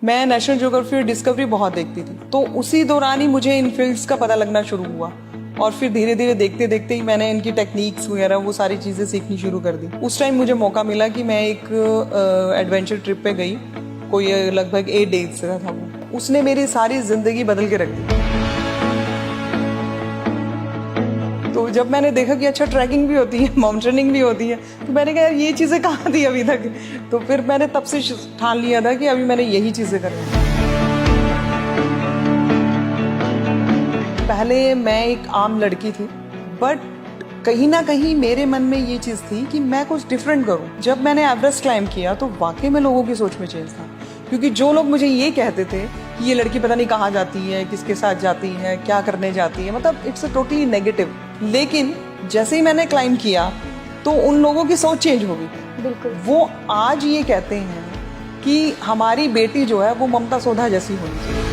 मैं national geography और discovery बहुत देखती थी, तो उसी दौरान ही मुझे इन फील्ड्स का पता लगना शुरू हुआ और फिर धीरे धीरे देखते देखते ही मैंने इनकी टेक्निक्स वगैरह वो सारी चीज़ें सीखनी शुरू कर दी। उस टाइम मुझे मौका मिला कि मैं एक एडवेंचर ट्रिप पे गई, कोई लगभग 8 डेज का था वो। उसने मेरी सारी ज़िंदगी बदल के रख दी। तो जब मैंने देखा कि अच्छा ट्रैकिंग भी होती है, माउंटेनिंग भी होती है, तो मैंने कहा ये चीज़ें कहाँ थी अभी तक। तो फिर मैंने तब से ठान लिया था कि अभी मैंने यही चीज़ें करनी है। पहले मैं एक आम लड़की थी, बट कहीं ना कहीं मेरे मन में ये चीज़ थी कि मैं कुछ डिफरेंट करूं। जब मैंने एवरेस्ट क्लाइंब किया तो वाकई में लोगों की सोच में चेंज था, क्योंकि जो लोग मुझे ये कहते थे कि ये लड़की पता नहीं कहाँ जाती है, किसके साथ जाती है, क्या करने जाती है, मतलब इट्स अ टोटली नेगेटिव। लेकिन जैसे ही मैंने क्लाइंब किया तो उन लोगों की सोच चेंज हो गई। बिल्कुल। वो आज ये कहते हैं कि हमारी बेटी जो है वो ममता सोधा जैसी होनी चाहिए।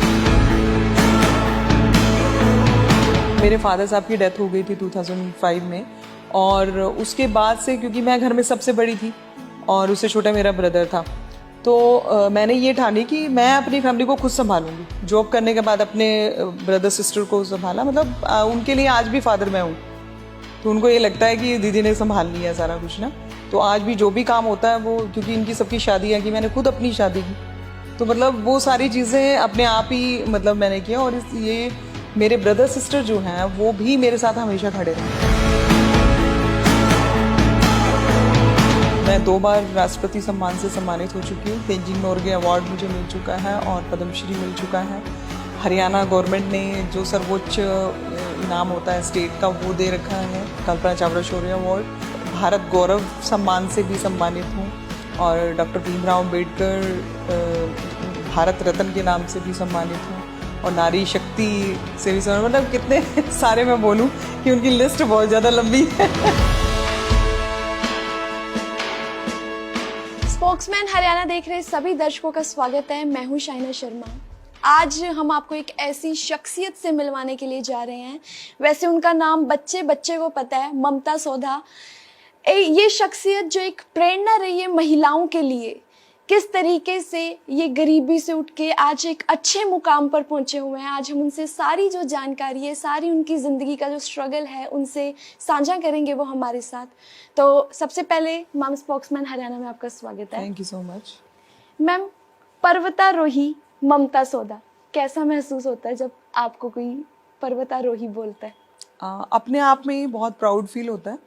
मेरे फादर साहब की डेथ हो गई थी 2005 में, और उसके बाद से क्योंकि मैं घर में सबसे बड़ी थी और उससे छोटा मेरा ब्रदर था, तो मैंने ये ठानी कि मैं अपनी फैमिली को खुद संभालूंगी। जॉब करने के बाद अपने ब्रदर सिस्टर को संभाला, मतलब उनके लिए आज भी फादर मैं हूँ, तो उनको ये लगता है कि दीदी ने संभाल लिया है सारा कुछ ना। तो आज भी जो भी काम होता है वो, क्योंकि इनकी सबकी शादी है कि मैंने खुद अपनी शादी की, तो मतलब वो सारी चीज़ें अपने आप ही मतलब मैंने किया। और ये मेरे ब्रदर सिस्टर जो हैं वो भी मेरे साथ हमेशा खड़े रहे। मैं 2 बार राष्ट्रपति सम्मान से सम्मानित हो चुकी हूँ। तेंजिंग नोरगे अवार्ड मुझे मिल चुका है और पद्मश्री मिल चुका है। हरियाणा गवर्नमेंट ने जो सर्वोच्च इनाम होता है स्टेट का वो दे रखा है, कल्पना चावला शौर्य अवार्ड। भारत गौरव सम्मान से भी सम्मानित हूँ और डॉक्टर भीमराव अम्बेडकर भारत रत्न के नाम से भी सम्मानित हूँ और नारी शक्ति से भी सम्मानित। मतलब कितने सारे मैं बोलूँ कि उनकी लिस्ट बहुत ज़्यादा लंबी है। स्पोक्समैन हरियाणा देख रहे सभी दर्शकों का स्वागत है। मैं हूं शाइना शर्मा। आज हम आपको एक ऐसी शख्सियत से मिलवाने के लिए जा रहे हैं। वैसे उनका नाम बच्चे बच्चे को पता है, ममता सोधा। ये शख्सियत जो एक प्रेरणा रही है महिलाओं के लिए, किस तरीके से ये गरीबी से उठ के आज एक अच्छे मुकाम पर पहुंचे हुए हैं। आज हम उनसे सारी जो जानकारी है, सारी उनकी ज़िंदगी का जो स्ट्रगल है, उनसे साझा करेंगे वो हमारे साथ। तो सबसे पहले मैम, स्पोक्समैन हरियाणा में आपका स्वागत है। Thank you so much. Ma'am, पर्वतारोही ममता सोधा, कैसा महसूस होता है जब आपको कोई पर्वतारोही बोलता है? अपने आप में ही बहुत प्राउड फील होता है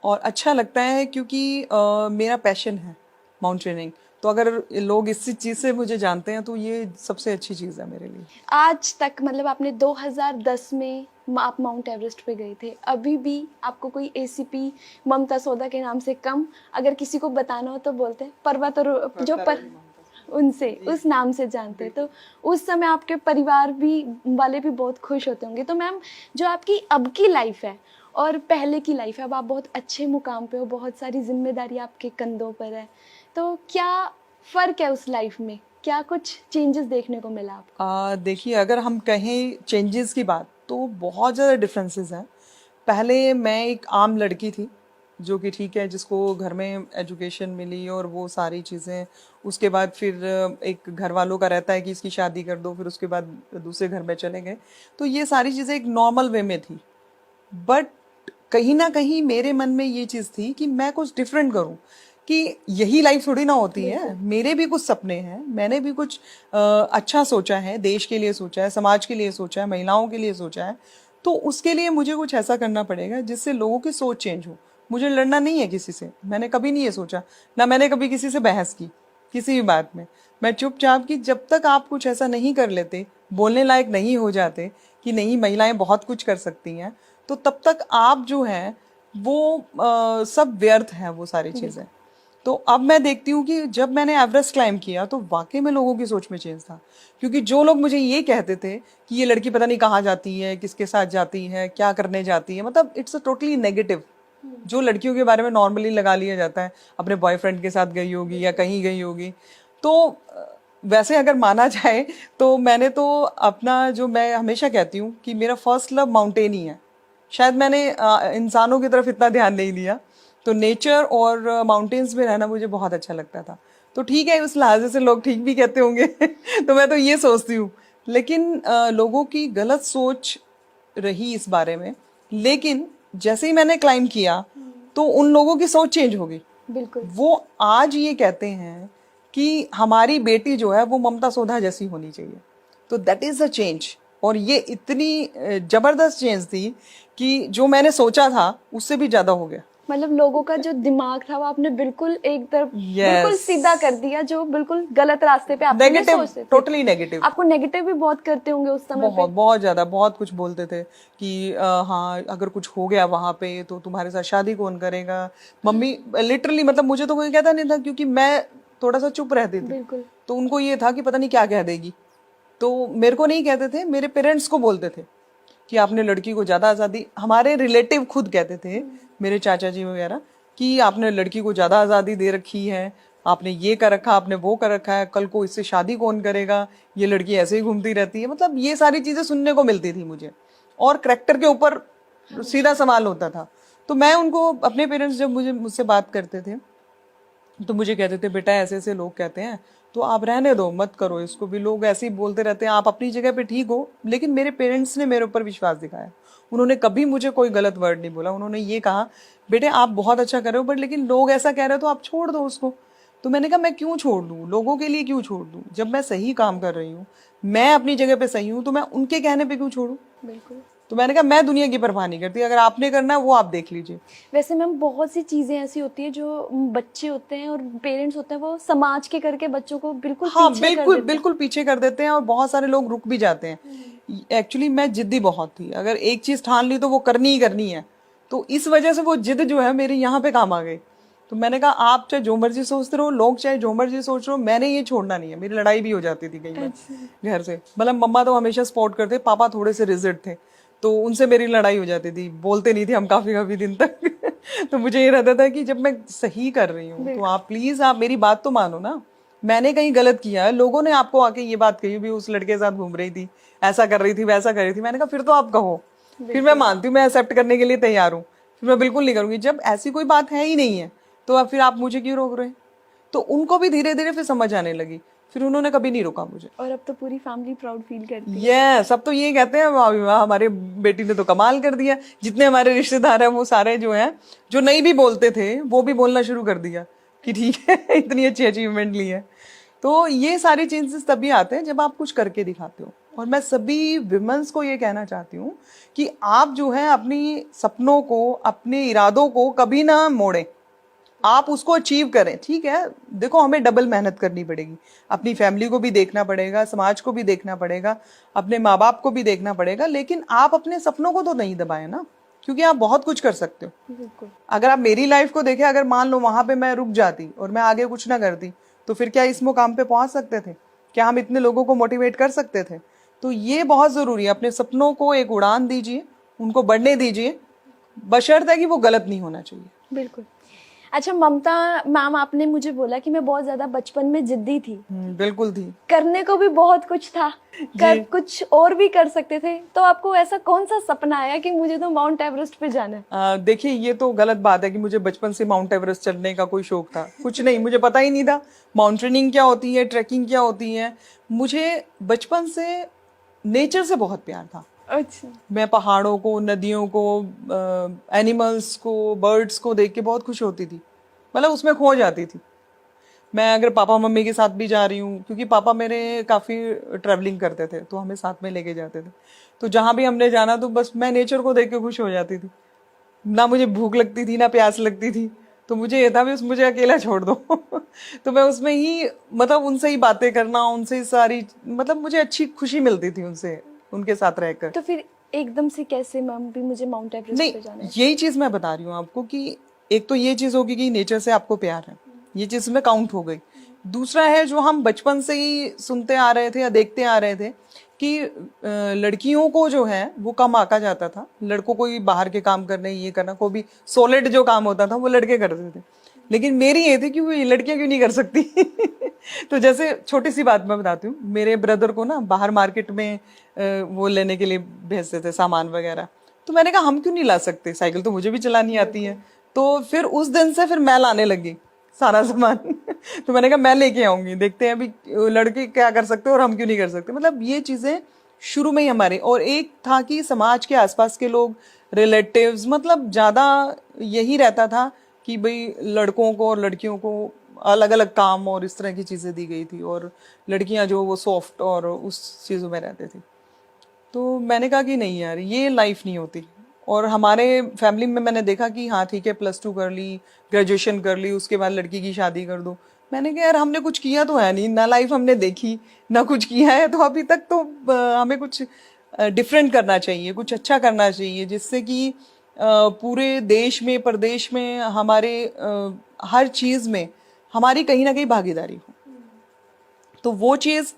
और अच्छा लगता है, क्योंकि मेरा पैशन है माउंटेनिंग। तो अगर लोग इसी चीज़ से मुझे जानते हैं तो ये सबसे अच्छी चीज़ है मेरे लिए। आज तक मतलब आपने 2010 में आप माउंट एवरेस्ट पे गए थे, अभी भी आपको कोई एसीपी ममता सोधा के नाम से कम अगर किसी को बताना हो तो बोलते हैं उनसे उस नाम से जानते हैं। तो उस समय आपके परिवार भी वाले भी बहुत खुश होते होंगे। तो मैम, जो आपकी अब की लाइफ है और पहले की लाइफ है, अब आप बहुत अच्छे मुकाम पे हो, बहुत सारी जिम्मेदारी आपके कंधों पर है, तो क्या फ़र्क है उस लाइफ में? क्या कुछ चेंजेस देखने को मिला आपको? देखिए, अगर हम कहें चेंजेस की बात तो बहुत ज़्यादा डिफरेंसेस हैं। पहले मैं एक आम लड़की थी जो कि ठीक है, जिसको घर में एजुकेशन मिली और वो सारी चीज़ें, उसके बाद फिर एक घर वालों का रहता है कि इसकी शादी कर दो, फिर उसके बाद दूसरे घर में चले गए, तो ये सारी चीज़ें एक नॉर्मल वे में थी। बट कहीं ना कहीं मेरे मन में ये चीज़ थी कि मैं कुछ डिफरेंट करूं, कि यही लाइफ थोड़ी ना होती है, मेरे भी कुछ सपने हैं, मैंने भी कुछ अच्छा सोचा है, देश के लिए सोचा है, समाज के लिए सोचा है, महिलाओं के लिए सोचा है। तो उसके लिए मुझे कुछ ऐसा करना पड़ेगा जिससे लोगों की सोच चेंज हो। मुझे लड़ना नहीं है किसी से, मैंने कभी नहीं ये सोचा, ना मैंने कभी किसी से बहस की किसी भी बात में। मैं चुपचाप कि जब तक आप कुछ ऐसा नहीं कर लेते, बोलने लायक नहीं हो जाते कि नहीं महिलाएं बहुत कुछ कर सकती हैं, तो तब तक आप जो हैं वो सब व्यर्थ हैं वो सारी चीज़ें। तो अब मैं देखती हूँ कि जब मैंने एवरेस्ट क्लाइंब किया तो वाकई में लोगों की सोच में चेंज था, क्योंकि जो लोग मुझे ये कहते थे कि ये लड़की पता नहीं कहाँ जाती है, किसके साथ जाती है, क्या करने जाती है, मतलब इट्स अ टोटली नेगेटिव। जो लड़कियों के बारे में नॉर्मली लगा लिया जाता है, अपने बॉयफ्रेंड के साथ गई होगी या कहीं गई होगी। तो वैसे अगर माना जाए तो मैंने तो अपना, जो मैं हमेशा कहती हूँ कि मेरा फर्स्ट लव माउंटेन ही है। शायद मैंने इंसानों की तरफ इतना ध्यान नहीं दिया, तो नेचर और माउंटेन्स में रहना मुझे बहुत अच्छा लगता था। तो ठीक है, उस लिहाजे से लोग ठीक भी कहते होंगे तो मैं तो ये सोचती हूँ। लेकिन लोगों की गलत सोच रही इस बारे में, लेकिन जैसे ही मैंने क्लाइम किया तो उन लोगों की सोच चेंज हो गई। बिल्कुल। वो आज ये कहते हैं कि हमारी बेटी जो है वो ममता सोधा जैसी होनी चाहिए। तो दैट इज अ चेंज, और ये इतनी जबरदस्त चेंज थी कि जो मैंने सोचा था उससे भी ज्यादा हो गया। मतलब लोगों का जो दिमाग था वो आपने बिल्कुल एक तरफ बिल्कुल Yes. सीधा कर दिया, जो बिल्कुल गलत रास्ते पे आप नहीं नेगेटिव, सोचते थे। Totally negative. आपको नेगेटिव भी बहुत करते होंगे उस समय पे। बहुत बहुत ज्यादा, बहुत कुछ बोलते थे कि हाँ अगर कुछ हो गया वहां पे तो तुम्हारे साथ शादी कौन करेगा। मम्मी लिटरली, मतलब मुझे तो कोई कहता नहीं था क्योंकि मैं थोड़ा सा चुप रहती थी, बिल्कुल। तो उनको ये था कि पता नहीं क्या कह देगी। तो मेरे को नहीं कहते थे, मेरे पेरेंट्स को बोलते थे कि आपने लड़की को ज्यादा आजादी, हमारे रिलेटिव खुद कहते थे, मेरे चाचा जी वगैरह, कि आपने लड़की को ज्यादा आजादी दे रखी है, आपने ये कर रखा, आपने वो कर रखा है, कल को इससे शादी कौन करेगा, ये लड़की ऐसे ही घूमती रहती है। मतलब ये सारी चीजें सुनने को मिलती थी मुझे, और करेक्टर के ऊपर सीधा सवाल होता था। तो मैं उनको, अपने पेरेंट्स जब मुझसे बात करते थे तो मुझे कहते थे बेटा ऐसे ऐसे लोग कहते हैं तो आप रहने दो, मत करो इसको भी, लोग ऐसे ही बोलते रहते हैं, आप अपनी जगह पे ठीक हो। लेकिन मेरे पेरेंट्स ने मेरे ऊपर विश्वास दिखाया, उन्होंने कभी मुझे कोई गलत वर्ड नहीं बोला। उन्होंने ये कहा बेटे आप बहुत अच्छा कर रहे हो, बट लेकिन लोग ऐसा कह रहे हो तो आप छोड़ दो उसको। तो मैंने कहा मैं क्यों छोड़ दूँ, लोगों के लिए क्यों छोड़ दूँ, जब मैं सही काम कर रही हूँ, मैं अपनी जगह पे सही हूँ, तो मैं उनके कहने पे क्यों छोड़ूं। बिल्कुल। तो मैंने कहा मैं दुनिया की परवाह नहीं करती, अगर आपने करना है वो आप देख लीजिए। वैसे मैम बहुत सी चीजें ऐसी होती है जो बच्चे होते हैं और पेरेंट्स होते हैं वो समाज के करके बच्चों को बिल्कुल हाँ पीछे कर बिल्कुल देते हैं। बिल्कुल पीछे कर देते हैं, और बहुत सारे लोग रुक भी जाते हैं। एक्चुअली मैं जिद्दी बहुत थी, अगर एक चीज ठान ली तो वो करनी ही करनी है। तो इस वजह से वो जिद जो है मेरी यहाँ पे काम आ गई। तो मैंने कहा आप चाहे जो मर्जी सोचते रहो, लोग चाहे जो मर्जी सोच रहो, मैंने ये छोड़ना नहीं है। मेरी लड़ाई भी हो जाती थी कई बार घर से, मतलब मम्मा तो हमेशा सपोर्ट करते, पापा थोड़े से रिजिड थे, तो उनसे मेरी लड़ाई हो जाती थी, बोलते नहीं थे हम काफी काफी दिन तक तो मुझे ये रहता था कि जब मैं सही कर रही हूँ तो आप प्लीज आप मेरी बात तो मानो ना। मैंने कहीं गलत किया है, लोगों ने आपको आके ये बात कही भी उस लड़के के साथ घूम रही थी, ऐसा कर रही थी, वैसा कर रही थी, मैंने कहा फिर तो आप कहो, फिर मैं मानती हूँ, मैं एक्सेप्ट करने के लिए तैयार हूँ, फिर मैं बिल्कुल नहीं करूंगी। जब ऐसी कोई बात है ही नहीं है तो अब फिर आप मुझे क्यों रोक रहे हैं। तो उनको भी धीरे धीरे फिर समझ आने लगी, फिर उन्होंने कभी नहीं रोका मुझे। और अब तो पूरी फैमिली प्राउड फील करती है। ये सब तो ये कहते हैं वाह वाह हमारे बेटी ने तो कमाल कर दिया। जितने हमारे रिश्तेदार हैं वो सारे जो हैं, जो नहीं भी बोलते थे वो भी बोलना शुरू कर दिया कि ठीक है इतनी अच्छी अचीवमेंट ली है। तो ये सारे चेंजेस तभी आते हैं जब आप कुछ करके दिखाते हो। और मैं सभी विमेंस को ये कहना चाहती हूँ कि आप जो है अपनी सपनों को, अपने इरादों को कभी ना मोड़ें, आप उसको अचीव करें। ठीक है, देखो हमें डबल मेहनत करनी पड़ेगी, अपनी फैमिली को भी देखना पड़ेगा, समाज को भी देखना पड़ेगा, अपने माँ बाप को भी देखना पड़ेगा, लेकिन आप अपने सपनों को तो नहीं दबाएं ना, क्योंकि आप बहुत कुछ कर सकते हो। बिल्कुल। अगर आप मेरी लाइफ को देखें, अगर मान लो वहां पे मैं रुक जाती और मैं आगे कुछ ना करती, तो फिर क्या इस मुकाम पे पहुंच सकते थे? क्या हम इतने लोगों को मोटिवेट कर सकते थे? तो ये बहुत जरूरी है, अपने सपनों को एक उड़ान दीजिए, उनको बढ़ने दीजिए, बशर्ते कि वो गलत नहीं होना चाहिए। बिल्कुल। अच्छा ममता मैम, आपने मुझे बोला कि मैं बहुत ज्यादा बचपन में जिद्दी थी। बिल्कुल थी। करने को भी बहुत कुछ था, कुछ और भी कर सकते थे, तो आपको ऐसा कौन सा सपना आया कि मुझे तो माउंट एवरेस्ट पे जाना है? देखिए ये तो गलत बात है कि मुझे बचपन से माउंट एवरेस्ट चढ़ने का कोई शौक था, कुछ नहीं, मुझे पता ही नहीं था माउंटेनिंग क्या होती है, ट्रैकिंग क्या होती है। मुझे बचपन से नेचर से बहुत प्यार था। अच्छा। मैं पहाड़ों को, नदियों को, एनिमल्स को, बर्ड्स को देख के बहुत खुश होती थी, मतलब उसमें खो जाती थी। मैं अगर पापा मम्मी के साथ भी जा रही हूँ, क्योंकि पापा मेरे काफ़ी ट्रैवलिंग करते थे तो हमें साथ में लेके जाते थे, तो जहाँ भी हमने जाना तो बस मैं नेचर को देख के खुश हो जाती थी। ना मुझे भूख लगती थी ना प्यास लगती थी, तो मुझे ये था बस मुझे अकेला छोड़ दो तो मैं उसमें ही, मतलब उनसे ही बातें करना, उनसे ही सारी, मतलब मुझे अच्छी खुशी मिलती थी उनसे, उनके साथ रहकर। तो फिर एकदम से कैसे मैम भी मुझे माउंट एवरेस्ट पे जाना है? यही चीज मैं बता रही हूँ आपको कि एक तो ये चीज होगी कि नेचर से आपको प्यार है, ये चीज में काउंट हो गई। दूसरा है जो हम बचपन से ही सुनते आ रहे थे या देखते आ रहे थे कि लड़कियों को जो है वो कम आका जाता था, लड़कों को ही बाहर के काम करने, ये करना, को भी सॉलिड जो काम होता था वो लड़के करते थे। लेकिन मेरी ये थी कि वो लड़कियां क्यों नहीं कर सकती तो जैसे छोटी सी बात मैं बताती हूँ, मेरे ब्रदर को ना बाहर मार्केट में वो लेने के लिए भेजते थे सामान वगैरह, तो मैंने कहा हम क्यों नहीं ला सकते, साइकिल तो मुझे भी चलानी आती है। तो फिर उस दिन से फिर मैं लाने लगी सारा सामान तो मैंने कहा मैं लेके आऊंगी, देखते हैं अभी लड़के क्या कर सकते हैं और हम क्यों नहीं कर सकते। मतलब ये चीज़ें शुरू में ही हमारे, और एक था कि समाज के आसपास के लोग, रिलेटिव्स, मतलब ज़्यादा यही रहता था कि भाई लड़कों को और लड़कियों को अलग अलग काम और इस तरह की चीज़ें दी गई थी, और लड़कियां जो वो सॉफ्ट और उस चीज़ों में रहते थे। तो मैंने कहा कि नहीं यार, ये लाइफ नहीं होती। और हमारे फैमिली में मैंने देखा कि हाँ ठीक है, +2 कर ली, ग्रेजुएशन कर ली, उसके बाद लड़की की शादी कर दो। मैंने कहा यार हमने कुछ किया तो है नहीं, ना लाइफ हमने देखी ना कुछ किया है, तो अभी तक तो हमें कुछ डिफरेंट करना चाहिए, कुछ अच्छा करना चाहिए, जिससे कि पूरे देश में, प्रदेश में, हमारे हर चीज़ में हमारी कहीं ना कहीं भागीदारी हो। तो वो चीज़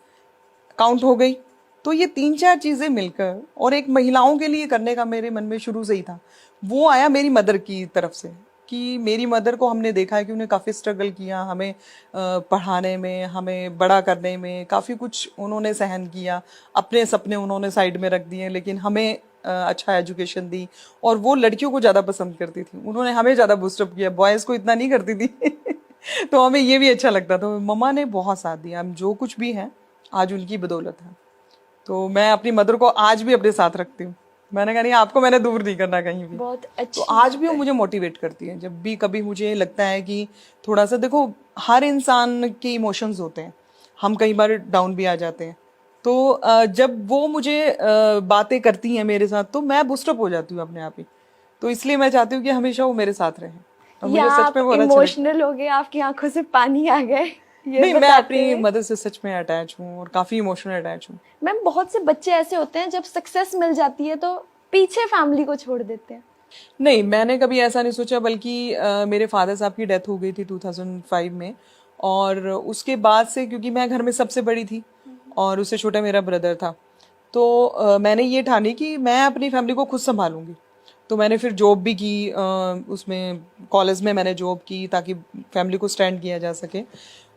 काउंट हो गई। तो ये 3-4 चीज़ें मिलकर, और एक महिलाओं के लिए करने का मेरे मन में शुरू से ही था, वो आया मेरी मदर की तरफ से, कि मेरी मदर को हमने देखा है कि उन्हें काफ़ी स्ट्रगल किया, हमें पढ़ाने में, हमें बड़ा करने में काफ़ी कुछ उन्होंने सहन किया, अपने सपने उन्होंने साइड में रख दिए, लेकिन हमें अच्छा एजुकेशन दी। और वो लड़कियों को ज़्यादा पसंद करती थी, उन्होंने हमें ज़्यादा बूस्टअप किया, बॉयज़ को इतना नहीं करती थी। तो हमें ये भी अच्छा लगता था। मम्मा ने बहुत साथ दिया, हम जो कुछ भी हैं आज उनकी बदौलत है। तो मैं अपनी मदर को आज भी अपने साथ रखती हूँ। मैंने कहा नहीं, आपको मैंने दूर नहीं करना कहीं भी। बहुत तो अच्छी आज भी वो मुझे मोटिवेट करती है, जब भी कभी मुझे लगता है कि थोड़ा सा, देखो हर इंसान के इमोशंस होते हैं, हम कई बार डाउन भी आ जाते हैं। तो जब वो मुझे बातें करती हैं मेरे साथ, तो मैं बूस्टअप हो जाती हूँ अपने आप ही। तो इसलिए मैं चाहती हूँ कि हमेशा वो मेरे साथ रहें, और या मुझे सच आप में बहुत अच्छा लगता है। इमोशनल हो गए, आपकी आंखों से पानी आ गए ये नहीं, मैं बताते अपनी हुए। मदर से सच में अटैच हूँ, और काफ़ी इमोशनल अटैच हूँ। मैम बहुत से बच्चे ऐसे होते हैं जब सक्सेस मिल जाती है तो पीछे फैमिली को छोड़ देते हैं। नहीं, मैंने कभी ऐसा नहीं सोचा, बल्कि मेरे फादर साहब की डेथ हो गई थी 2005 में, और उसके बाद से, क्योंकि मैं घर में सबसे बड़ी थी और उससे छोटा मेरा ब्रदर था, तो मैंने ये ठानी कि मैं अपनी फैमिली को खुद संभालूंगी। तो मैंने फिर जॉब भी की, उसमें कॉलेज में मैंने जॉब की ताकि फैमिली को स्टैंड किया जा सके।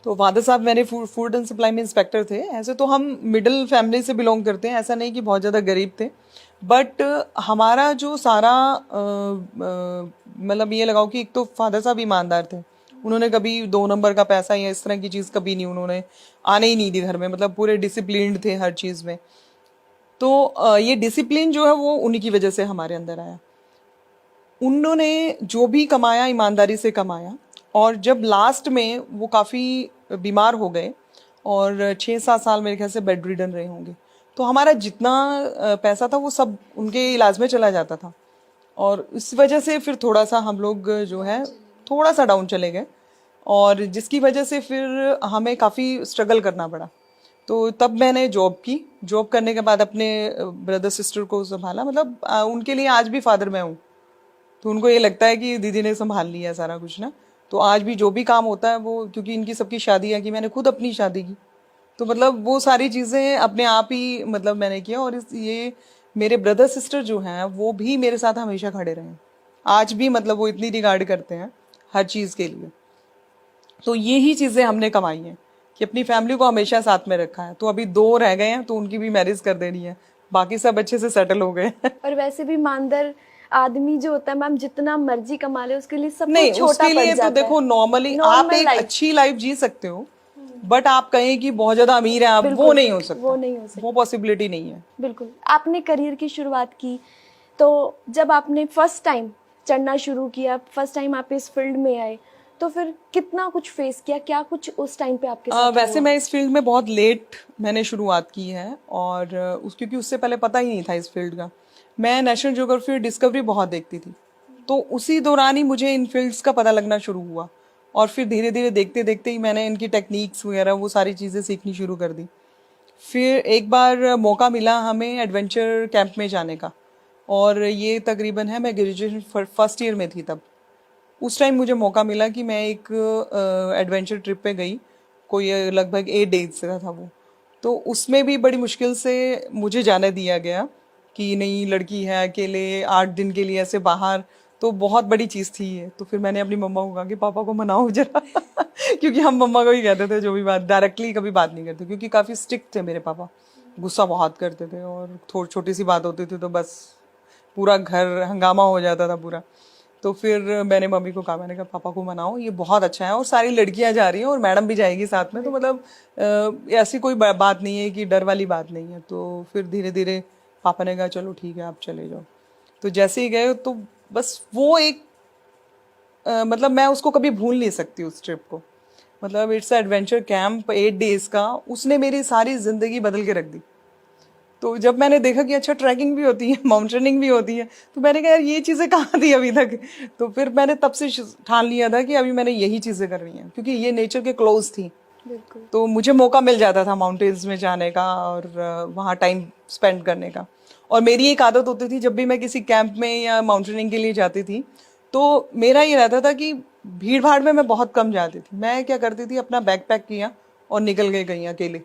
तो फादर साहब मेरे फूड एंड सप्लाई में इंस्पेक्टर थे। ऐसे तो हम मिडिल फैमिली से बिलोंग करते हैं, ऐसा नहीं कि बहुत ज़्यादा गरीब थे, बट हमारा जो सारा मतलब ये लगाओ कि एक तो फादर साहब ईमानदार थे, उन्होंने कभी 2 नंबर का पैसा या इस तरह की चीज़ कभी नहीं, उन्होंने आने ही नहीं दी घर में, मतलब पूरे डिसिप्लिन्ड थे हर चीज़ में। तो ये डिसिप्लिन जो है वो उन्हीं की वजह से हमारे अंदर आया। उन्होंने जो भी कमाया ईमानदारी से कमाया, और जब लास्ट में वो काफ़ी बीमार हो गए, और 6-7 साल मेरे ख्याल से बेड रिडन रहे होंगे, तो हमारा जितना पैसा था वो सब उनके इलाज में चला जाता था। और इस वजह से फिर थोड़ा सा हम लोग जो है थोड़ा सा डाउन चले गए, और जिसकी वजह से फिर हमें काफ़ी स्ट्रगल करना पड़ा। तो तब मैंने जॉब की, जॉब करने के बाद अपने ब्रदर सिस्टर को संभाला, मतलब उनके लिए आज भी फादर मैं हूँ। तो उनको ये लगता है कि दीदी ने संभाल लिया है सारा कुछ ना। तो आज भी जो भी काम होता है वो, क्योंकि इनकी सबकी शादी है कि मैंने खुद अपनी शादी की, तो मतलब वो सारी चीज़ें अपने आप ही मतलब मैंने किया। और ये मेरे ब्रदर सिस्टर जो हैं वो भी मेरे साथ हमेशा खड़े रहे, आज भी मतलब वो इतनी रिगार्ड करते हैं हर चीज़ के लिए। तो ये ही चीज़ें हमने कमाई हैं कि अपनी फैमिली को हमेशा साथ में रखा है। तो अभी 2 रह गए हैं, तो उनकी भी मैरिज कर देनी है, बाकी सब अच्छे से सेटल हो गए। और वैसे भी ईमानदार आदमी जो होता है मैम, जितना मर्जी कमा ले उसके लिए सब नहीं, कुछ छोटा उसके पड़ लिए तो जाता देखो है। नॉर्मली आप नॉर्मल एक लाइफ अच्छी लाइफ जी सकते हो, बट आप कहें कि बहुत ज्यादा अमीर है आप, वो बिल्कुल नहीं हो सकता, वो नहीं हो सकता। वो पॉसिबिलिटी नहीं है। बिल्कुल। आपने करियर की शुरुआत की, तो जब आपने फर्स्ट टाइम चढ़ना शुरू किया, फर्स्ट टाइम आप इस फील्ड में आए, तो फिर कितना कुछ फेस किया, क्या कुछ उस टाइम पे आपके साथ वैसे हुआ? मैं इस फील्ड में बहुत लेट मैंने शुरुआत की है, और क्योंकि उससे पहले पता ही नहीं था इस फील्ड का। मैं नेशनल ज्योग्राफी डिस्कवरी बहुत देखती थी, तो उसी दौरान ही मुझे इन फील्ड्स का पता लगना शुरू हुआ, और फिर धीरे धीरे देखते देखते ही मैंने इनकी टेक्निक्स वगैरह वो सारी चीज़ें सीखनी शुरू कर दी। फिर एक बार मौका मिला हमें एडवेंचर कैंप में जाने का, और ये तकरीबन है मैं ग्रेजुएशन फर्स्ट ईयर में थी तब। उस टाइम मुझे मौका मिला कि मैं एक एडवेंचर ट्रिप पे गई, कोई लगभग 8 डेज का था वो। तो उसमें भी बड़ी मुश्किल से मुझे जाने दिया गया कि नहीं, लड़की है अकेले 8 दिन के लिए ऐसे बाहर, तो बहुत बड़ी चीज़ थी ये। तो फिर मैंने अपनी मम्मा को कहा कि पापा को मनाओ जरा। क्योंकि हम मम्मा को ही कहते थे जो भी बात, डायरेक्टली कभी बात नहीं करते, क्योंकि काफ़ी स्ट्रिक्ट थे मेरे पापा, गुस्सा बहुत करते थे, और थोड़ी छोटी सी बात होती थी तो बस पूरा घर हंगामा हो जाता था पूरा। तो फिर मैंने मम्मी को कहा, मैंने कहा पापा को मनाओ, ये बहुत अच्छा है और सारी लड़कियां जा रही हैं और मैडम भी जाएगी साथ में, तो मतलब ऐसी कोई बात नहीं है कि डर वाली बात नहीं है। तो फिर धीरे धीरे पापा ने कहा चलो ठीक है आप चले जाओ। तो जैसे ही गए तो बस वो एक मतलब मैं उसको कभी भूल नहीं सकती उस ट्रिप को। मतलब इट्स एडवेंचर कैंप 8 डेज का, उसने मेरी सारी जिंदगी बदल के रख दी। तो जब मैंने देखा कि अच्छा ट्रैकिंग भी होती है, माउंटेनिंग भी होती है, तो मैंने कहा यार ये चीज़ें कहाँ थी अभी तक। तो फिर मैंने तब से ठान लिया था कि अभी मैंने यही चीज़ें करनी है, क्योंकि ये नेचर के क्लोज थी। बिल्कुल। तो मुझे मौका मिल जाता था माउंटेन्स में जाने का और वहाँ टाइम स्पेंड करने का। और मेरी एक आदत होती थी, जब भी मैं किसी कैंप में या माउंटेनिंग के लिए जाती थी तो मेरा ये रहता था कि भीड़ भाड़ में मैं बहुत कम जाती थी। मैं क्या करती थी, अपना बैग पैक किया और निकल गए कहीं अकेले।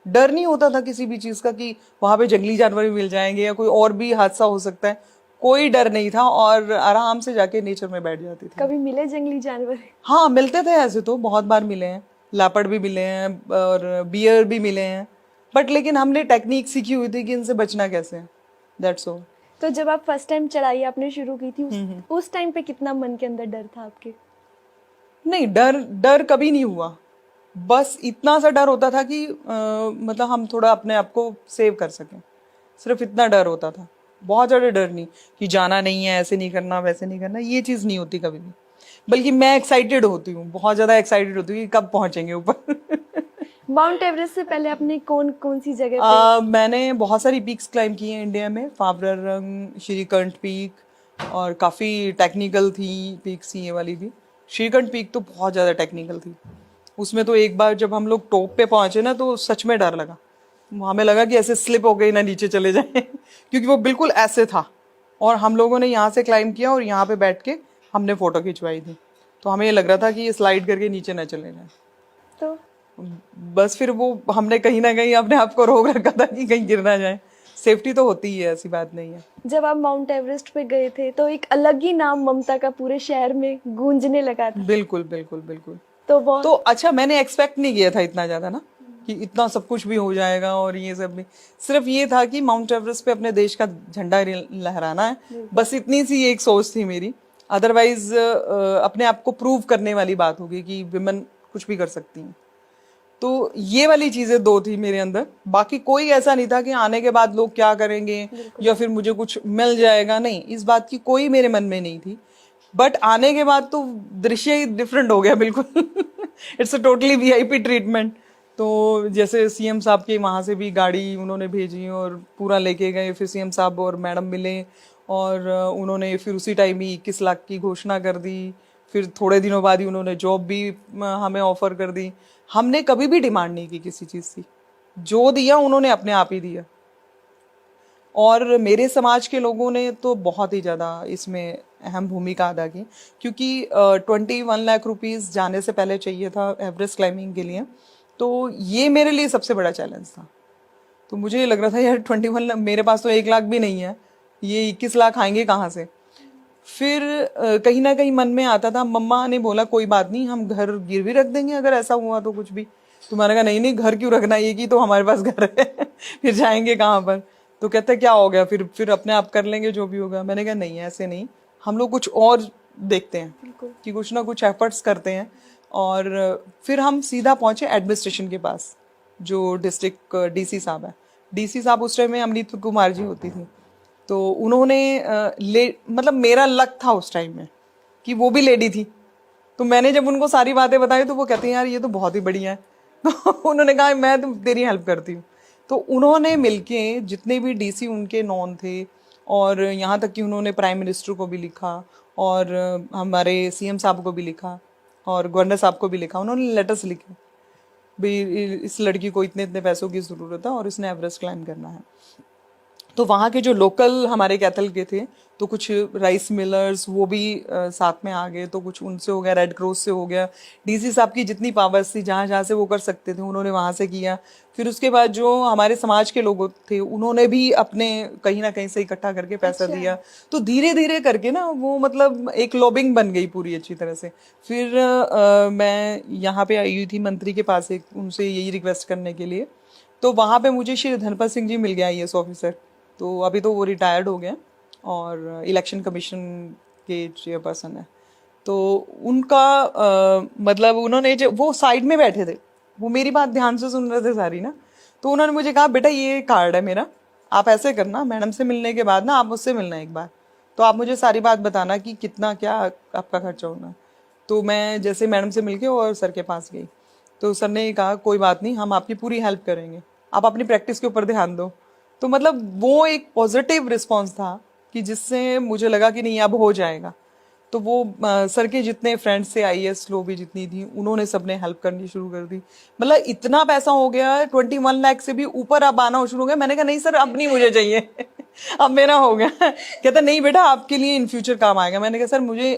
डर नहीं होता था किसी भी चीज़ का कि वहाँ पे जंगली जानवर भी मिल जाएंगे या कोई और भी हादसा हो सकता है, कोई डर नहीं था और आराम से जाके नेचर में बैठ जाती थी। कभी मिले जंगली जानवर? हाँ मिलते थे, ऐसे तो बहुत बार मिले हैं, लापड़ भी मिले हैं और बियर भी मिले हैं, बट लेकिन हमने टेक्निक सीखी हुई थी कि इनसे बचना कैसे है, दैट्स ऑल। तो जब आप फर्स्ट टाइम चढ़ाई आपने शुरू की थी उस टाइम पे कितना मन के अंदर डर था आपके? नहीं, डर डर कभी नहीं हुआ। बस इतना सा डर होता था कि मतलब हम थोड़ा अपने आप को सेव कर सकें, सिर्फ इतना डर होता था। बहुत ज़्यादा डर नहीं कि जाना नहीं है, ऐसे नहीं करना वैसे नहीं करना, ये चीज़ नहीं होती कभी भी। बल्कि मैं एक्साइटेड होती हूँ, बहुत ज़्यादा एक्साइटेड होती हूँ कि कब पहुँचेंगे ऊपर। माउंट एवरेस्ट से पहले आपने कौन कौन सी जगह पे? मैंने बहुत सारी पीक्स क्लाइम की हैं इंडिया में, फावरंग, श्रीकंठ पीक, और काफ़ी टेक्निकल थी पीक्स, ये वाली भी। श्रीकंठ पीक तो बहुत ज़्यादा टेक्निकल थी। उसमें तो एक बार जब हम लोग टॉप पे पहुंचे ना, तो सच में डर लगा। हमें लगा कि ऐसे स्लिप हो गई ना नीचे चले जाए क्योंकि वो बिल्कुल ऐसे था। और हम लोगों ने यहाँ से क्लाइम किया और यहाँ पे बैठ के हमने फ़ोटो खिंचवाई थी, तो हमें ये लग रहा था कि ये स्लाइड करके नीचे ना चले जाए। तो बस फिर वो हमने कहीं ना कहीं अपने आप को रोक रखा था कि कहीं गिर ना जाए। सेफ्टी तो होती ही है, ऐसी बात नहीं है। जब आप माउंट एवरेस्ट पे गए थे तो एक अलग ही नाम ममता का पूरे शहर में गूंजने लगा था। बिल्कुल बिल्कुल बिल्कुल। तो बहुत तो अच्छा, मैंने एक्सपेक्ट नहीं किया था इतना ज़्यादा ना, कि इतना सब कुछ भी हो जाएगा और ये सब भी। सिर्फ ये था कि माउंट एवरेस्ट पे अपने देश का झंडा लहराना है, बस इतनी सी एक सोच थी मेरी। अदरवाइज अपने आप को प्रूव करने वाली बात होगी कि विमेन कुछ भी कर सकती हैं। तो ये वाली चीजें दो थी मेरे अंदर। बाकी कोई ऐसा नहीं था कि आने के बाद लोग क्या करेंगे या फिर मुझे कुछ मिल जाएगा, नहीं, इस बात की कोई मेरे मन में नहीं थी। बट आने के बाद तो दृश्य ही डिफरेंट हो गया बिल्कुल। It's a totally VIP treatment. तो जैसे सीएम साहब के वहाँ से भी गाड़ी उन्होंने भेजी और पूरा लेके गए, फिर सीएम साहब और मैडम मिले और उन्होंने फिर उसी टाइम ही 21 लाख की घोषणा कर दी। फिर थोड़े दिनों बाद ही उन्होंने जॉब भी हमें ऑफर कर दी। हमने कभी भी डिमांड नहीं की किसी चीज़ की, जो दिया उन्होंने अपने आप ही दिया। और मेरे समाज के लोगों ने तो बहुत ही ज़्यादा इसमें अहम भूमिका अदा की, क्योंकि 21 लाख रुपीज़ जाने से पहले चाहिए था एवरेस्ट क्लाइंबिंग के लिए। तो ये मेरे लिए सबसे बड़ा चैलेंज था। तो मुझे ये लग रहा था यार 21 लाख, मेरे पास तो 1 लाख भी नहीं है, ये 21 लाख आएंगे कहाँ से। फिर कहीं ना कहीं मन में आता था, मम्मा ने बोला कोई बात नहीं, हम घर गिरवी रख देंगे अगर ऐसा हुआ तो कुछ भी। तो मैंने कहा नहीं नहीं, घर क्यों रखना, ये की तो हमारे पास घर है फिर जाएंगे कहाँ पर। तो कहते क्या हो गया, फिर अपने आप कर लेंगे जो भी होगा। मैंने कहा नहीं, ऐसे नहीं, हम लोग कुछ और देखते हैं कि कुछ ना कुछ एफर्ट्स करते हैं। और फिर हम सीधा पहुंचे एडमिनिस्ट्रेशन के पास, जो डिस्ट्रिक्ट डीसी साहब है। डीसी साहब उस टाइम में अमृत कुमार जी होती थी। तो उन्होंने मतलब मेरा लक था उस टाइम में कि वो भी लेडी थी। तो मैंने जब उनको सारी बातें बताई तो वो कहते हैं यार ये तो बहुत ही बढ़िया है। तो उन्होंने कहा मैं तो तेरी हेल्प करती हूँ। तो उन्होंने मिलके जितने भी डीसी उनके नॉन थे, और यहाँ तक कि उन्होंने प्राइम मिनिस्टर को भी लिखा और हमारे सीएम साहब को भी लिखा और गवर्नर साहब को भी लिखा, उन्होंने लेटर्स लिखे भाई इस लड़की को इतने इतने पैसों की ज़रूरत है और इसने एवरेस्ट क्लाइम करना है। तो वहाँ के जो लोकल हमारे कैथल के थे, तो कुछ राइस मिलर्स वो भी साथ में आ गए, तो कुछ उनसे हो गया, रेड क्रॉस से हो गया। डीसी साहब की जितनी पावर्स थी, जहाँ जहाँ से वो कर सकते थे उन्होंने वहाँ से किया। फिर उसके बाद जो हमारे समाज के लोग थे उन्होंने भी अपने कहीं ना कहीं से इकट्ठा करके पैसा दिया। तो धीरे धीरे करके ना वो मतलब एक लॉबिंग बन गई पूरी अच्छी तरह से। फिर मैं यहाँ पे आई हुई थी मंत्री के पास, एक उनसे यही रिक्वेस्ट करने के लिए। तो वहाँ पे मुझे श्री धनपत सिंह जी मिल गया, IAS ऑफिसर। तो अभी तो वो रिटायर्ड हो गए और इलेक्शन कमीशन के चेयरपर्सन है। तो उनका मतलब उन्होंने जो वो साइड में बैठे थे, वो मेरी बात ध्यान से सुन रहे थे सारी ना। तो उन्होंने मुझे कहा बेटा ये कार्ड है मेरा, आप ऐसे करना, मैडम से मिलने के बाद ना आप मुझसे मिलना एक बार, तो आप मुझे सारी बात बताना कि कितना क्या आपका खर्चा होना है। तो मैं जैसे मैडम से मिलके और सर के पास गई, तो सर ने कहा कोई बात नहीं, हम आपकी पूरी हेल्प करेंगे, आप अपनी प्रैक्टिस के ऊपर ध्यान दो। तो मतलब वो एक पॉजिटिव रिस्पॉन्स था कि जिससे मुझे लगा कि नहीं अब हो जाएगा। तो वो सर के जितने फ्रेंड्स थे, आईएएस लोग भी जितनी थी, उन्होंने सबने हेल्प करनी शुरू कर दी। मतलब इतना पैसा हो गया, 21 लाख से भी ऊपर अब आना शुरू हो गया। मैंने कहा नहीं सर अब नहीं मुझे चाहिए अब मेरा हो गया। कहता नहीं बेटा आपके लिए इन फ्यूचर काम आएगा। मैंने कहा सर मुझे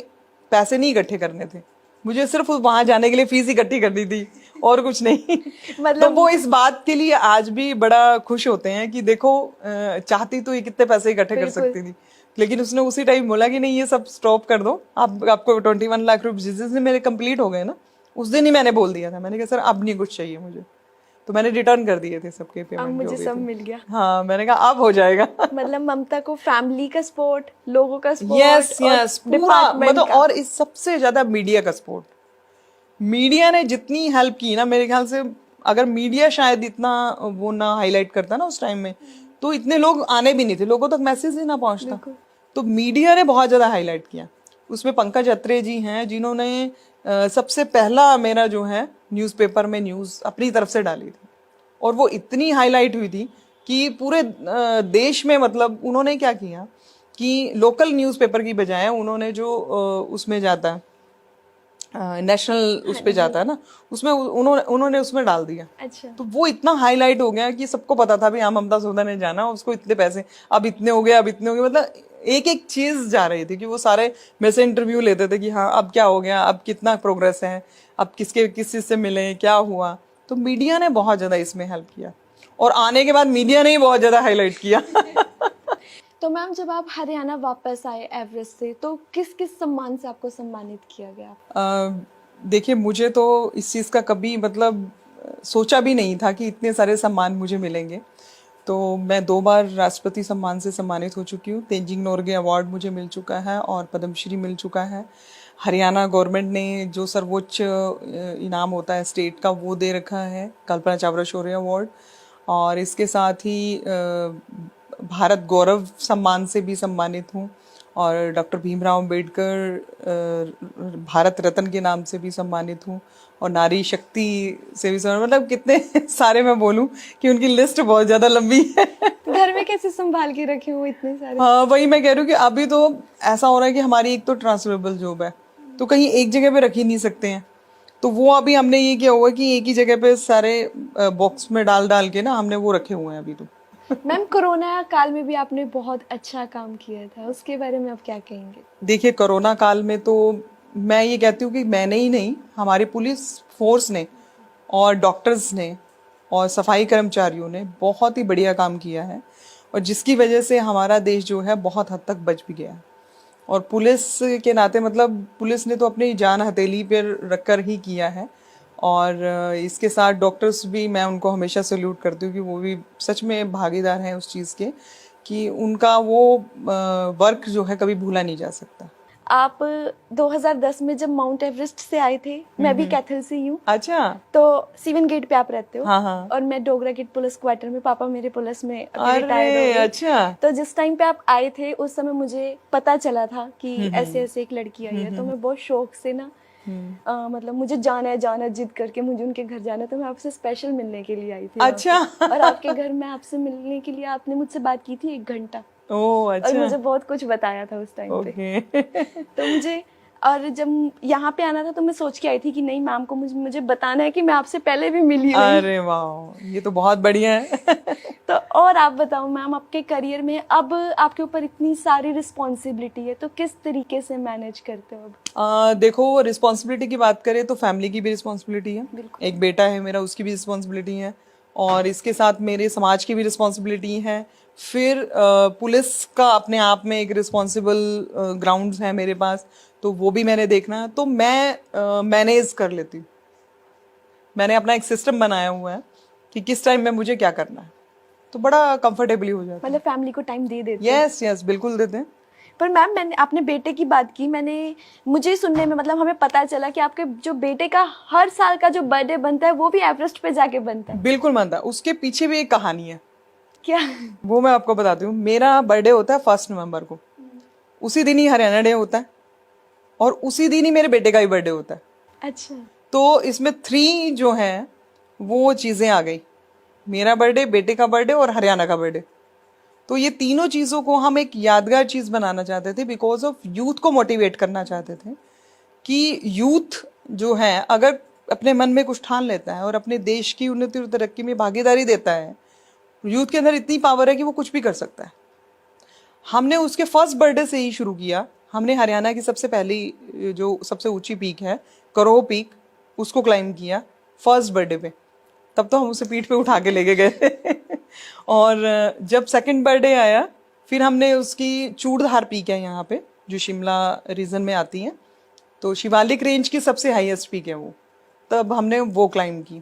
पैसे नहीं इकट्ठे करने थे, मुझे सिर्फ वहां जाने के लिए फीस इकट्ठी करनी थी और कुछ नहीं। मतलब तो वो इस बात के लिए आज भी बड़ा खुश होते हैं कि देखो चाहती तो ये कितने पैसे इकट्ठे कर सकती थी, लेकिन उसने उसी टाइम बोला कि नहीं ये सब स्टॉप कर दो, आपको 21 लाख रुपए जिस दिन मेरे कंप्लीट हो गए ना, उस दिन ही मैंने बोल दिया था। मैंने कहा सर अब नहीं कुछ चाहिए मुझे, तो मैंने रिटर्न कर दिए थे सबके अब पेमेंट मुझे सब मिल गया। हाँ मैंने कहा अब हो जाएगा। मतलब ममता को फैमिली का सपोर्ट, लोगों का सपोर्ट, यस यस पूरा मतलब, और इस सबसे ज्यादा मीडिया का सपोर्ट। मीडिया ने जितनी हेल्प की ना, मेरे ख्याल से अगर मीडिया शायद इतना वो ना हाईलाइट करता ना उस टाइम में, तो इतने लोग आने भी नहीं थे, लोगों तक मैसेज ही ना पहुंचता। तो मीडिया ने बहुत ज्यादा हाईलाइट किया। उसमें पंकज अत्रे जी हैं जिन्होंने सबसे पहला मेरा जो है न्यूज़पेपर में न्यूज़ अपनी तरफ से डाली थी, और वो इतनी हाईलाइट हुई थी कि पूरे देश में, मतलब उन्होंने क्या किया कि लोकल न्यूज़पेपर की बजाय उन्होंने जो उसमें जाता है नेशनल उस पे जाता है ना, उसमें उन्होंने उसमें डाल दिया। अच्छा। तो वो इतना हाईलाइट हो गया कि सबको पता था भी हाँ ममता सोदा ने जाना, उसको इतने पैसे, अब इतने हो गए, अब इतने हो गए। मतलब एक एक चीज जा रही थी कि वो सारे मेरे से इंटरव्यू लेते थे कि हाँ अब क्या हो गया, अब कितना प्रोग्रेस है, अब किस चीज से मिले, क्या हुआ। तो मीडिया ने बहुत ज्यादा इसमें हेल्प किया, और आने के बाद मीडिया ने ही बहुत ज्यादा हाईलाइट किया। तो मैम जब आप हरियाणा वापस आए एवरेस्ट से, तो किस किस सम्मान से आपको सम्मानित किया गया? देखिए मुझे तो इस चीज़ का कभी मतलब सोचा भी नहीं था कि इतने सारे सम्मान मुझे मिलेंगे। तो मैं 2 बार राष्ट्रपति सम्मान से सम्मानित हो चुकी हूँ। तेंजिंग नोरगे अवार्ड मुझे मिल चुका है और पद्मश्री मिल चुका है। हरियाणा गवर्नमेंट ने जो सर्वोच्च इनाम होता है स्टेट का, वो दे रखा है, कल्पना चावला शौर्य अवार्ड। और इसके साथ ही भारत गौरव सम्मान से भी सम्मानित हूँ, और डॉक्टर भीमराव अंबेडकर भारत रत्न के नाम से भी सम्मानित हूँ, और नारी शक्ति से भी सम्मानित। मतलब कितने सारे मैं बोलूँ कि उनकी लिस्ट बहुत ज़्यादा लंबी है। घर में कैसे संभाल के रखे हो इतने सारे? हाँ वही मैं कह रही हूँ कि अभी तो ऐसा हो रहा है कि हमारी एक तो ट्रांसफरेबल जॉब है, तो कहीं एक जगह पे रख ही नहीं सकते हैं। तो वो अभी हमने ये किया हुआ कि एक ही जगह पे सारे बॉक्स में डाल डाल के ना हमने वो रखे हुए हैं अभी तो। मैम कोरोना काल में भी आपने बहुत अच्छा काम किया था, उसके बारे में आप क्या कहेंगे? देखिए कोरोना काल में तो मैं ये कहती हूँ कि मैंने ही नहीं, हमारी पुलिस फोर्स ने और डॉक्टर्स ने और सफाई कर्मचारियों ने बहुत ही बढ़िया काम किया है, और जिसकी वजह से हमारा देश जो है बहुत हद तक बच भी गया है। और पुलिस के नाते मतलब पुलिस ने तो अपनी जान हथेली पर रखकर ही किया है, और इसके साथ डॉक्टर्स भी, मैं उनको हमेशा सैल्यूट करती हूँ कि वो भी सच में भागीदार हैं उस चीज़ के, कि उनका वो वर्क जो है कभी भूला नहीं जा सकता। आप 2010 में जब माउंट एवरेस्ट से आए थे, मैं भी कैथल से ही हूँ। अच्छा। तो 7 गेट पे आप रहते हो। हाँ हाँ। और मैं डोगरा गेट पुलिस क्वार्टर में, पापा मेरे पुलिस में अरे रिटायर्ड हो गए। अच्छा। तो जिस टाइम पे आप आए थे उस समय मुझे पता चला था कि ऐसे ऐसे एक लड़की आई है, तो मैं बहुत शौक से ना मतलब मुझे जाना है जिद करके मुझे उनके घर जाना है, तो मैं आपसे स्पेशल मिलने के लिए आई थी। अच्छा। और आपके घर में आपसे मिलने के लिए आपने मुझसे बात की थी 1 घंटा। ओह अच्छा। और मुझे बहुत कुछ बताया था उस टाइम पे। तो मुझे, और जब यहाँ पे आना था तो मैं सोच के आई थी कि नहीं मैम को मुझे बताना है कि मैं आपसे पहले भी मिली हूँ। अरे वाह, ये तो बहुत बढ़िया है। तो और आप बताओ मैम, आपके करियर में अब आपके ऊपर इतनी सारी रिस्पॉन्सिबिलिटी है, तो किस तरीके से मैनेज करते हो अब? देखो रिस्पॉन्सिबिलिटी की बात करें तो फैमिली की भी रिस्पॉन्सिबिलिटी है, एक बेटा है मेरा, उसकी भी रिस्पॉन्सिबिलिटी है, और इसके साथ मेरे समाज की भी रिस्पॉन्सिबिलिटी है। फिर पुलिस का अपने आप में एक रिस्पॉन्सिबल ग्राउंड्स है मेरे पास, तो वो भी मैंने देखना है। तो मैं मैनेज कर लेती हूँ, मैंने अपना एक सिस्टम बनाया हुआ है कि किस टाइम में मुझे क्या करना है, तो बड़ा कंफर्टेबली हो जाता है। मतलब फैमिली को टाइम दे देते हैं? यस यस बिल्कुल देते हैं। पर मैम मैंने आपने बेटे की बात की, मुझे सुनने में मतलब हमें पता चला कि आपके जो बेटे का हर साल का जो बर्थडे बनता है वो भी एवरेस्ट पे जाके बनता है। बिल्कुल मानता, उसके पीछे भी एक कहानी है, क्या? वो मैं आपको बताती हूँ। मेरा बर्थडे होता है 1 नवंबर को, उसी दिन ही हरियाणा डे होता है और उसी दिन ही मेरे बेटे का भी बर्थडे होता है। अच्छा। तो इसमें 3 जो हैं वो चीजें आ गई, मेरा बर्थडे, बेटे का बर्थडे और हरियाणा का बर्थडे। तो ये तीनों चीजों को हम एक यादगार चीज बनाना चाहते थे, बिकॉज ऑफ यूथ को मोटिवेट करना चाहते थे कि यूथ जो है अगर अपने मन में कुछ ठान लेता है और अपने देश की उन्नति और तरक्की में भागीदारी देता है, यूथ के अंदर इतनी पावर है कि वो कुछ भी कर सकता है। हमने उसके फर्स्ट बर्थडे से ही शुरू किया। हमने हरियाणा की सबसे पहली जो सबसे ऊंची पीक है करोह पीक, उसको क्लाइम किया फर्स्ट बर्थडे पे। तब तो हम उसे पीठ पे उठा के लेके गए थे और जब सेकंड बर्थडे आया फिर हमने उसकी चूड़धार पीक है यहाँ पे जो शिमला रीजन में आती है, तो शिवालिक रेंज की सबसे हाईएस्ट पीक है वो, तब हमने वो क्लाइम की।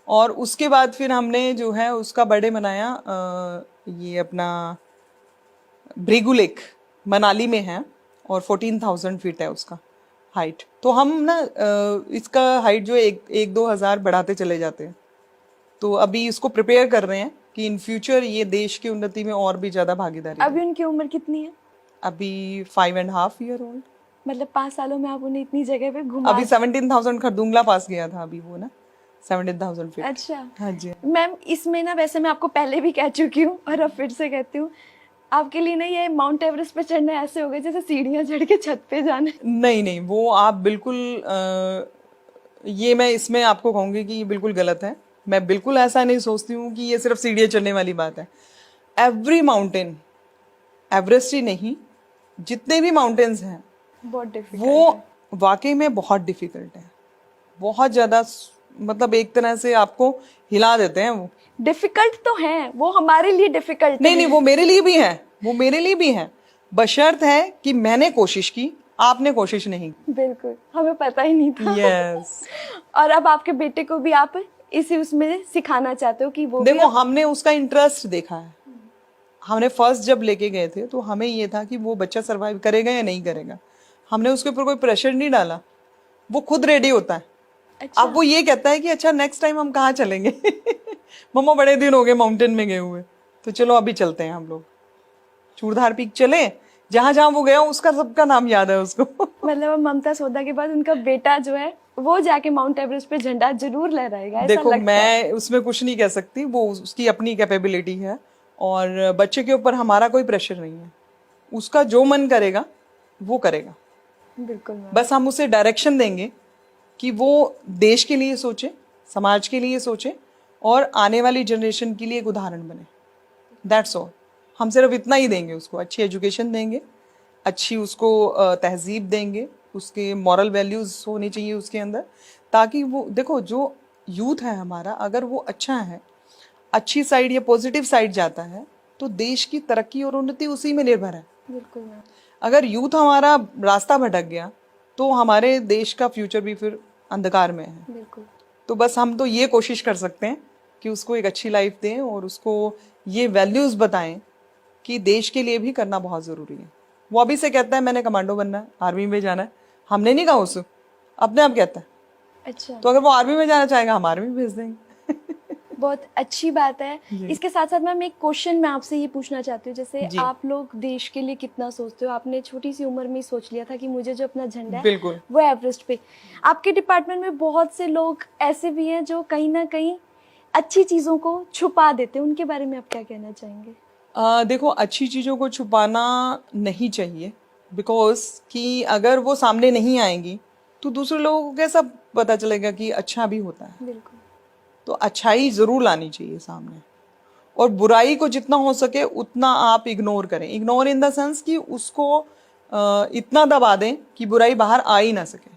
और उसके बाद फिर हमने जो है उसका बर्थडे मनाया ये अपना भृगु लेक मनाली में है और 14,000 फीट है उसका हाइट। तो हम ना इसका हाइट जो 1-2 हज़ार बढ़ाते चले जाते हैं। तो अभी इसको प्रिपेयर कर रहे हैं कि इन फ्यूचर ये देश की उन्नति में और भी ज्यादा भागीदारी। अभी उनकी उम्र कितनी है? अभी 5.5 ईयर ओल्ड। मतलब 5 सालों में आप उन्हें इतनी जगह पे घुमा। अभी 17,000 खरदुंगला पास गया था अभी वो ना 17,000 फीट। अच्छा। हाँ जी मैम इसमें ना वैसे मैं आपको पहले भी कह चुकी हूँ और अब फिर से कहती हूँ, आपके लिए ना ये माउंट एवरेस्ट पे चढ़ना ऐसे हो गया जैसे सीढ़ियां चढ़ के छत पे जाना। नहीं नहीं, वो आप बिल्कुल ये मैं इसमें आपको कहूंगी कि ये बिल्कुल गलत है। मैं बिल्कुल ऐसा नहीं सोचती हूँ कि ये सिर्फ सीढ़ियाँ चढ़ने वाली बात है। एवरी माउंटेन, एवरेस्ट ही नहीं, जितने भी माउंटेन्स हैं बहुत डिफिकल्ट वो वाकई में बहुत डिफिकल्ट है, बहुत ज्यादा। मतलब एक तरह से आपको हिला देते हैं वो। डिफिकल्ट तो है, वो हमारे लिए डिफिकल्ट नहीं नहीं, वो मेरे लिए भी है, वो मेरे लिए भी है, बशर्त है कि मैंने कोशिश की, आपने कोशिश नहीं की। बिल्कुल, हमें पता ही नहीं था। यस। और अब आपके बेटे को भी आप इसी उसमें सिखाना चाहते हो कि वो देखो हमने उसका इंटरेस्ट देखा है। हमने फर्स्ट जब लेके गए थे तो हमें ये था कि वो बच्चा सरवाइव करेगा या नहीं करेगा। हमने उसके ऊपर कोई प्रेशर नहीं डाला, वो खुद रेडी होता है। अच्छा। अब वो ये कहता है कि अच्छा नेक्स्ट टाइम हम कहाँ चलेंगे मम्मा बड़े दिन हो गए माउंटेन में गए हुए, तो चलो अभी चलते हैं हम लोग चूड़धार पीक चले। जहां जहां वो गया उसका सबका नाम याद है उसको मतलब ममता सोदा के बाद उनका बेटा जो है वो जाके माउंट एवरेस्ट पे झंडा जरूर लहराएगा, ऐसा देखो लगता है। मैं उसमें कुछ नहीं कह सकती, वो उसकी अपनी कैपेबिलिटी है और बच्चे के ऊपर हमारा कोई प्रेशर नहीं है। उसका जो मन करेगा वो करेगा। बिल्कुल मैम। बस हम उसे डायरेक्शन देंगे कि वो देश के लिए सोचे, समाज के लिए सोचे और आने वाली जनरेशन के लिए एक उदाहरण बने। That's all. हम सिर्फ इतना ही देंगे उसको, अच्छी एजुकेशन देंगे, अच्छी उसको तहजीब देंगे, उसके मॉरल वैल्यूज होनी चाहिए उसके अंदर, ताकि वो देखो जो यूथ है हमारा अगर वो अच्छा है, अच्छी साइड या पॉजिटिव साइड जाता है तो देश की तरक्की और उन्नति उसी में निर्भर है। बिल्कुल मैम। अगर यूथ हमारा रास्ता भटक गया तो हमारे देश का फ्यूचर भी फिर अंधकार में है। बिल्कुल। तो बस हम तो ये कोशिश कर सकते हैं कि उसको एक अच्छी लाइफ दें और उसको ये वैल्यूज बताएं कि देश के लिए भी करना बहुत ज़रूरी है। वो अभी से कहता है मैंने कमांडो बनना है, आर्मी में जाना है, हमने नहीं कहा उसको, अपने आप कहता है। अच्छा। तो अगर वो आर्मी में जाना चाहेगा हम आर्मी भेज देंगे बहुत अच्छी बात है। इसके साथ साथ मैम एक क्वेश्चन मैं आपसे ये पूछना चाहती हूँ, जैसे जी। आप लोग देश के लिए कितना सोचते हो? आपने छोटी सी उम्र में ही सोच लिया था कि मुझे जो अपना झंडा है बिल्कुल। वो एवरेस्ट पे। आपके डिपार्टमेंट में बहुत से लोग ऐसे भी हैं जो कहीं ना कहीं अच्छी चीजों को छुपा देते हैं, उनके बारे में आप क्या कहना चाहेंगे? देखो अच्छी चीज़ों को छुपाना नहीं चाहिए, बिकॉज कि अगर वो सामने नहीं आएंगी तो दूसरे लोगों को कैसा पता चलेगा कि अच्छा भी होता है। बिल्कुल। तो अच्छाई जरूर लानी चाहिए सामने, और बुराई को जितना हो सके उतना आप इग्नोर करें। इग्नोर इन द सेंस कि उसको इतना दबा दें कि बुराई बाहर आ ही ना सके।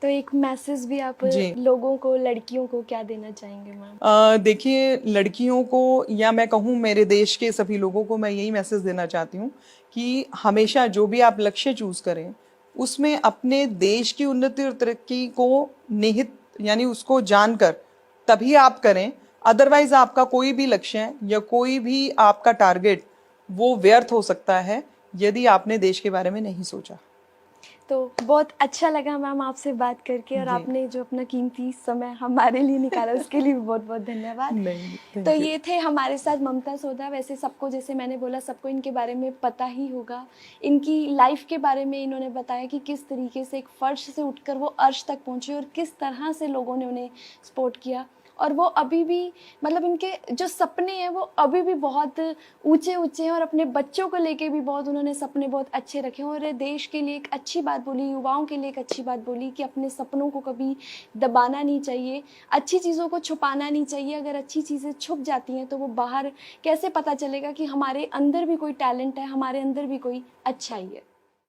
तो एक मैसेज भी आप जी। लोगों को, लड़कियों को क्या देना चाहेंगे मैम? देखिए लड़कियों को, या मैं कहूँ मेरे देश के सभी लोगों को मैं यही मैसेज देना चाहती हूँ कि हमेशा जो भी आप लक्ष्य चूज करें उसमें अपने देश की उन्नति और तरक्की को निहित यानी उसको जानकर तभी आप करें। अदरवाइज आपका कोई भी लक्ष्य या कोई भी आपका टारगेट वो व्यर्थ हो सकता है यदि आपने देश के बारे में नहीं सोचा। तो बहुत अच्छा लगा मैम आपसे बात करके, और जी। आपने जो अपना कीमती समय हमारे लिए निकाला उसके लिए भी बहुत बहुत धन्यवाद। नहीं, तो थैंक यू। ये थे हमारे साथ ममता सोधा। वैसे सबको, जैसे मैंने बोला, सबको इनके बारे में पता ही होगा। इनकी लाइफ के बारे में इन्होंने बताया कि किस तरीके से एक फर्श से उठकर वो अर्श तक पहुँचे और किस तरह से लोगों ने उन्हें सपोर्ट किया। और वो अभी भी, मतलब इनके जो सपने हैं वो अभी भी बहुत ऊंचे ऊंचे हैं, और अपने बच्चों को लेके भी बहुत उन्होंने सपने बहुत अच्छे रखे हैं। और ये देश के लिए एक अच्छी बात बोली, युवाओं के लिए एक अच्छी बात बोली कि अपने सपनों को कभी दबाना नहीं चाहिए, अच्छी चीज़ों को छुपाना नहीं चाहिए। अगर अच्छी चीज़ें छुप जाती हैं तो वो बाहर कैसे पता चलेगा कि हमारे अंदर भी कोई टैलेंट है, हमारे अंदर भी कोई अच्छाई है।